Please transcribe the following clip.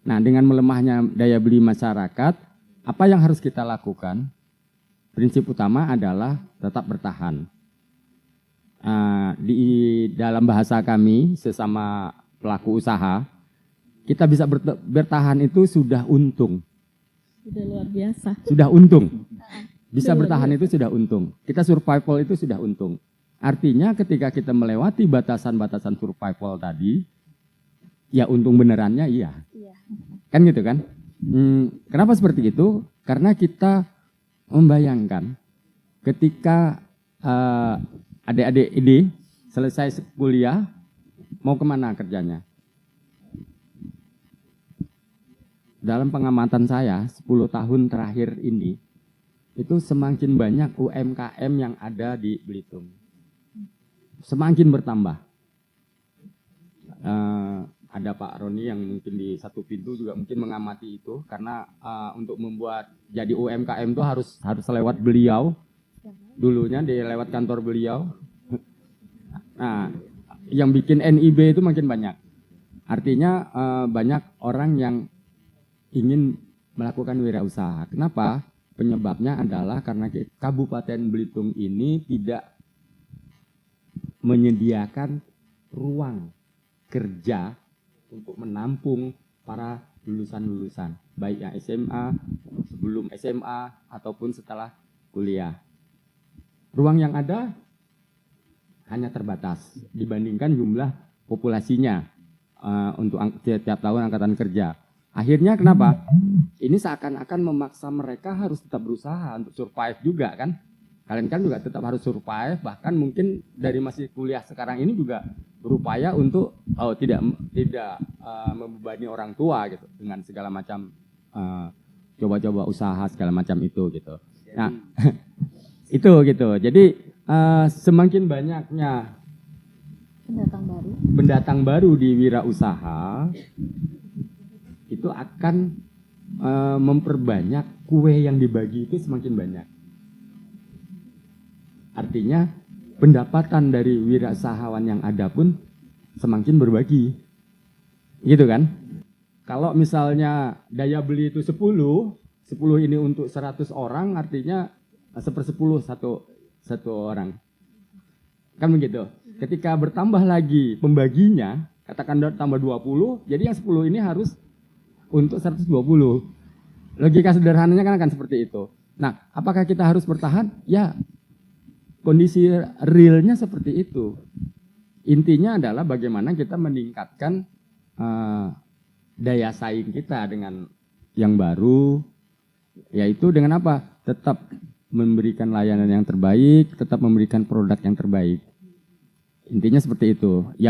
Nah, dengan melemahnya daya beli masyarakat, apa yang harus kita lakukan? Prinsip utama adalah tetap bertahan. Di dalam bahasa kami, sesama pelaku usaha, kita bisa bertahan itu sudah untung. Sudah luar biasa. Sudah untung. Bisa bertahan itu sudah untung. Kita survival itu sudah untung. Artinya ketika kita melewati batasan-batasan survival tadi, ya untung benerannya iya. Kan gitu kan? Kenapa seperti itu? Karena kita membayangkan ketika adik-adik ini selesai kuliah, mau kemana kerjanya? Dalam pengamatan saya, 10 tahun terakhir ini, itu semakin banyak UMKM yang ada di Belitung. Semakin bertambah. Ada Pak Roni yang mungkin di Satu Pintu juga mungkin mengamati itu, karena untuk membuat jadi UMKM itu harus lewat beliau. Dulunya lewat kantor beliau. Nah, yang bikin NIB itu makin banyak. Artinya banyak orang yang ingin melakukan wirausaha. Kenapa? Penyebabnya adalah karena Kabupaten Belitung ini tidak menyediakan ruang kerja untuk menampung para lulusan-lulusan, baik yang SMA, sebelum SMA, ataupun setelah kuliah. Ruang yang ada hanya terbatas dibandingkan jumlah populasinya untuk setiap tahun angkatan kerja. Akhirnya kenapa? Ini seakan-akan memaksa mereka harus tetap berusaha untuk survive juga kan? Kalian kan juga tetap harus survive, bahkan mungkin dari masih kuliah sekarang ini juga berupaya untuk tidak membebani orang tua gitu dengan segala macam coba-coba usaha segala macam itu gitu. Nah, itu gitu. Jadi semakin banyaknya pendatang baru di wirausaha itu akan memperbanyak kue yang dibagi itu semakin banyak. Artinya pendapatan dari wirausahawan yang ada pun semakin berbagi. Gitu kan? Kalau misalnya daya beli itu 10 ini untuk 100 orang, artinya 1/10 satu orang. Kan begitu. Ketika bertambah lagi pembaginya, katakan tambah 20, jadi yang 10 ini harus untuk 120. Logika sederhananya kan akan seperti itu. Nah, apakah kita harus bertahan? Ya, kondisi realnya seperti itu. Intinya adalah bagaimana kita meningkatkan daya saing kita dengan yang baru, yaitu dengan apa? Tetap memberikan layanan yang terbaik, tetap memberikan produk yang terbaik. Intinya seperti itu. Ya,